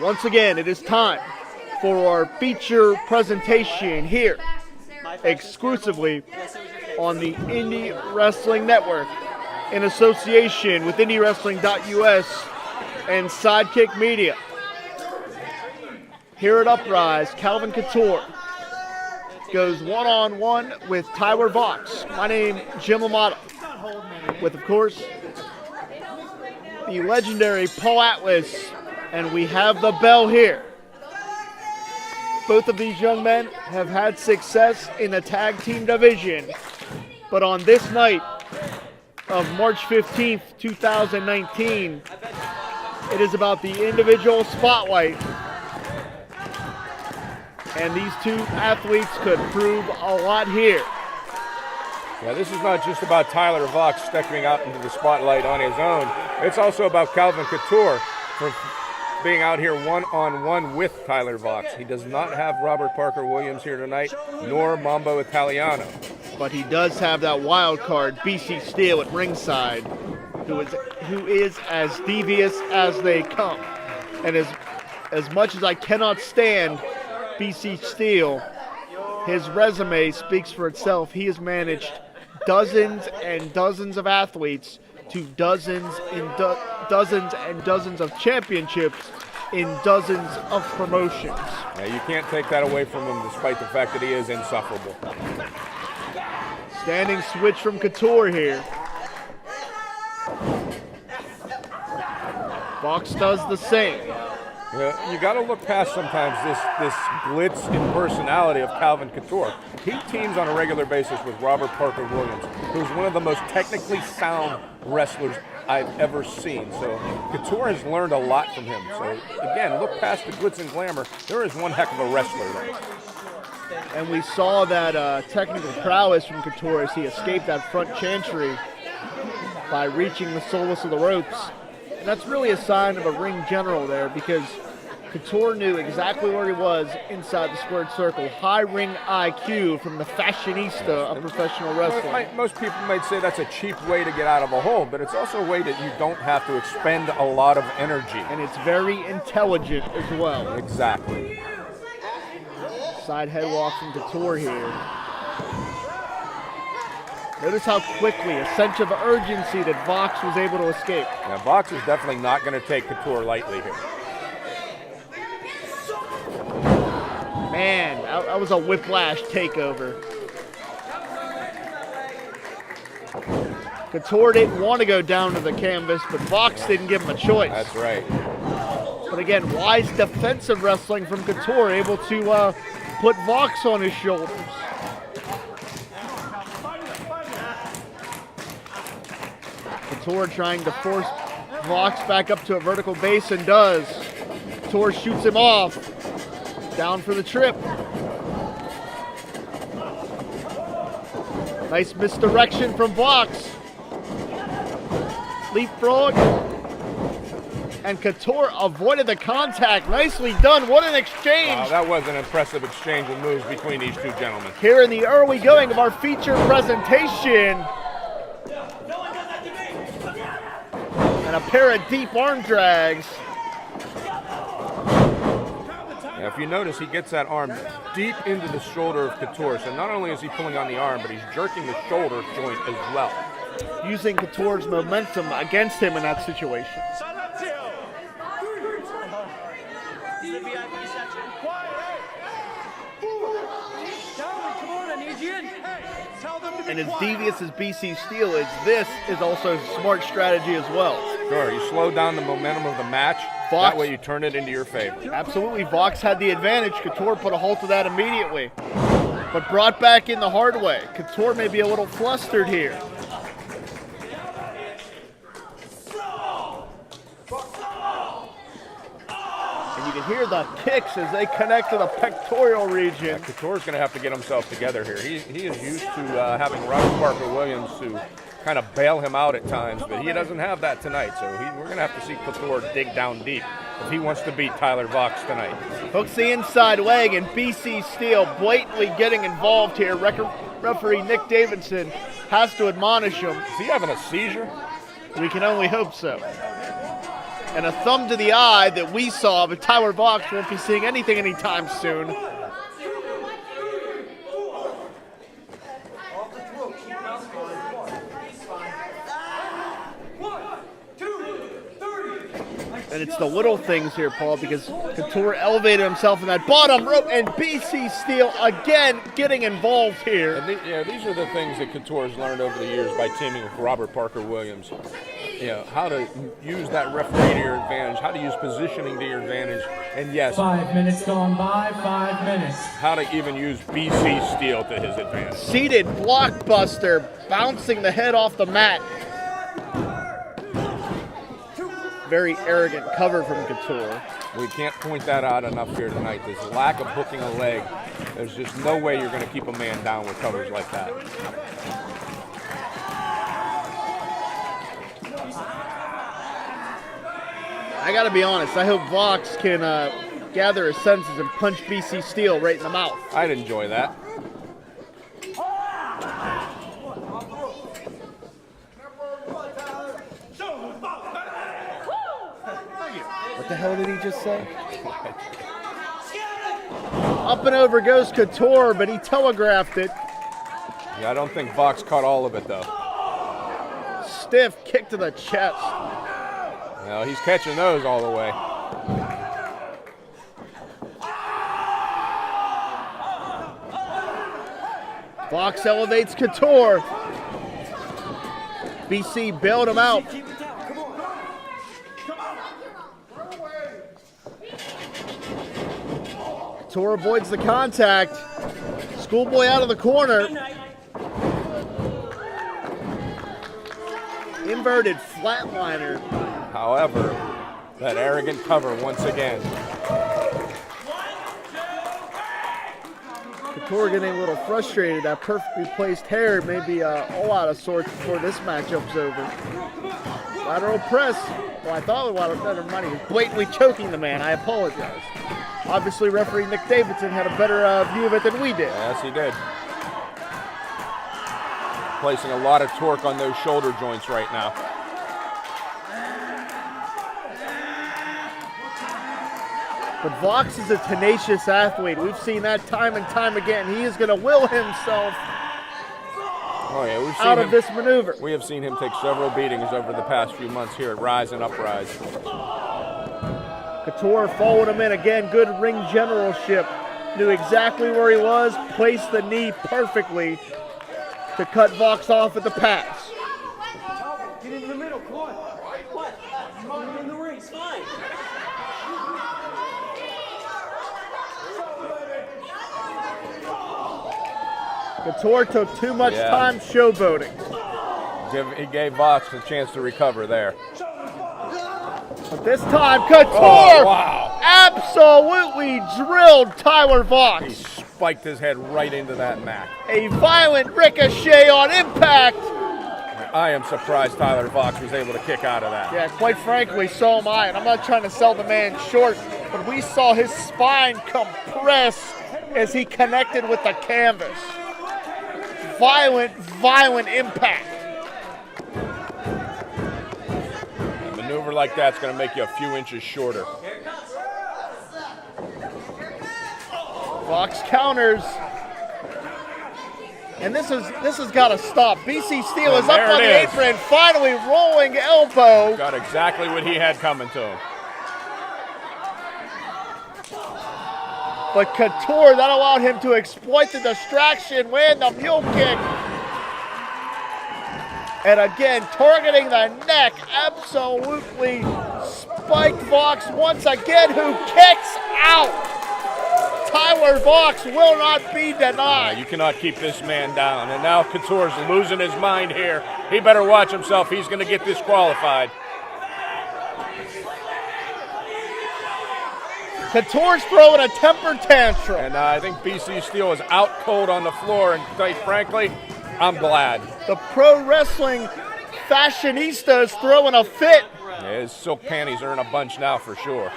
Once again, it is time for our feature presentation here, exclusively on the Indie Wrestling Network, in association with IndyWrestling.us and Sidekick Media. Here at Uprise, Calvin Couture goes one-on-one with Tyler Voxx. My name, Jim Lamata, with, of course, the legendary Paul Atlas, and we have the bell here. Both of these young men have had success in the tag team division, but on this night of March 15th, 2019, it is about the individual spotlight, and these two athletes could prove a lot here. Yeah, this is not just about Tyler Voxx stepping out into the spotlight on his own. It's also about Calvin Couture for being out here one-on-one with Tyler Voxx. He does not have Robert Parker Williams here tonight, nor Mambo Italiano. But he does have that wild card, BC Steele, at ringside, who is as devious as they come. And as much as I cannot stand BC Steele, his resume speaks for itself. He has managed dozens and dozens of athletes to dozens and dozens of championships in dozens of promotions. Yeah, you can't take that away from him despite the fact that he is insufferable. Standing switch from Couture here. Voxx does the same. Yeah, you got to look past sometimes this glitz in personality of Calvin Couture. He teams on a regular basis with Robert Parker Williams, who's one of the most technically sound wrestlers I've ever seen. So Couture has learned a lot from him. So again, look past the glitz and glamour. There is one heck of a wrestler there. And we saw that technical prowess from Couture as he escaped that front chantry by reaching the solace of the ropes. And that's really a sign of a ring general there, because Couture knew exactly where he was inside the squared circle. High ring IQ from the fashionista of professional wrestling. Most people might say that's a cheap way to get out of a hole, but it's also a way that you don't have to expend a lot of energy. And it's very intelligent as well. Exactly. Side headlock from Couture here. Notice how quickly, a sense of urgency that Voxx was able to escape. Now, Voxx is definitely not going to take Couture lightly here. Man, that was a whiplash takeover. Couture didn't want to go down to the canvas, but Voxx didn't give him a choice. That's right. But again, wise defensive wrestling from Couture, able to put Voxx on his shoulders. Couture trying to force Voxx back up to a vertical base, and does. Couture shoots him off. Down for the trip. Nice misdirection from Voxx. Leapfrog. And Couture avoided the contact. Nicely done. What an exchange. Wow, that was an impressive exchange of moves between these two gentlemen. Here in the early going of our feature presentation. And a pair of deep arm drags. Now, if you notice, he gets that arm deep into the shoulder of Couture. So not only is he pulling on the arm, but he's jerking the shoulder joint as well. Using Couture's momentum against him in that situation. And as devious as BC Steele is, this is also smart strategy as well. Sure, you slow down the momentum of the match. Voxx, that way you turn it into your favor. Absolutely, Voxx had the advantage. Couture put a halt to that immediately, but brought back in the hard way. Couture may be a little flustered here. And you can hear the kicks as they connect to the pectoral region. Yeah, Couture's going to have to get himself together here. He is used to having Robert Parker Williams to kind of bail him out at times, but he doesn't have that tonight, so we're going to have to see Couture dig down deep if he wants to beat Tyler Voxx tonight. Hooks the inside leg, and BC Steele blatantly getting involved here. Referee Nick Davidson has to admonish him. Is he having a seizure? We can only hope so. And a thumb to the eye that we saw, but Tyler Voxx won't be seeing anything anytime soon. And it's the little things here, Paul, because Couture elevated himself in that bottom rope, and BC Steel again getting involved here. And these are the things that Couture has learned over the years by teaming with Robert Parker Williams. How to use that referee to your advantage, how to use positioning to your advantage, and yes, 5 minutes gone by, 5 minutes. How to even use BC Steel to his advantage. Seated blockbuster, bouncing the head off the mat. Very arrogant cover from Couture. We can't point that out enough here tonight. This lack of hooking a leg. There's just no way you're going to keep a man down with covers like that. I got to be honest, I hope Voxx can gather his senses and punch BC Steel right in the mouth. I'd enjoy that. What the hell did he just say? Up and over goes Couture, but he telegraphed it. Yeah, I don't think Voxx caught all of it, though. Stiff kick to the chest. No, he's catching those all the way. Voxx elevates Couture. BC bailed him out. Couture avoids the contact. Schoolboy out of the corner. Inverted flatliner. However, that arrogant cover once again. Couture getting a little frustrated. That perfectly placed hair may be all out of sorts before this matchup's over. Lateral press. Well, I thought it was better money. He's blatantly choking the man. I apologize. Obviously, referee Nick Davidson had a better view of it than we did. Yes, he did. Placing a lot of torque on those shoulder joints right now. But Voxx is a tenacious athlete. We've seen that time and time again. He is going to will himself out of this maneuver. We have seen him take several beatings over the past few months here at Ryse and Uprise. Couture followed him in again. Good ring generalship. Knew exactly where he was. Placed the knee perfectly to cut Voxx off at the pass. Get into the middle, come on. What? You're in the ring, it's fine. Couture took too much time showboating. He gave Voxx a chance to recover there. But this time, Couture absolutely drilled Tyler Voxx. He spiked his head right into that mat. A violent ricochet on impact. I am surprised Tyler Voxx was able to kick out of that. Yeah, quite frankly, so am I. And I'm not trying to sell the man short, but we saw his spine compress as he connected with the canvas. Violent impact. A maneuver like that's going to make you a few inches shorter. Voxx counters. And this has got to stop. BC Steel is up on the apron, finally rolling elbow. Got exactly what he had coming to him. But Couture, that allowed him to exploit the distraction, land the mule kick. And again, targeting the neck, absolutely spiked Voxx once again, who kicks out. Tyler Voxx will not be denied. You cannot keep this man down. And now Couture's losing his mind here. He better watch himself. He's going to get disqualified. Couture's throwing a temper tantrum. And I think BC Steel is out cold on the floor. And quite frankly, I'm glad. The pro wrestling fashionista is throwing a fit. Yeah, his silk panties are in a bunch now for sure.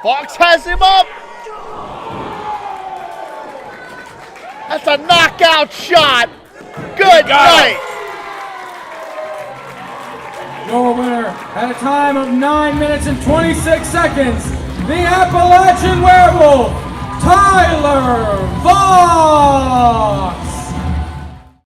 Voxx has him up. That's a knockout shot. Good night. Your winner at a time of 9 minutes and 26 seconds, the Appalachian Werewolf, Tyler Voxx.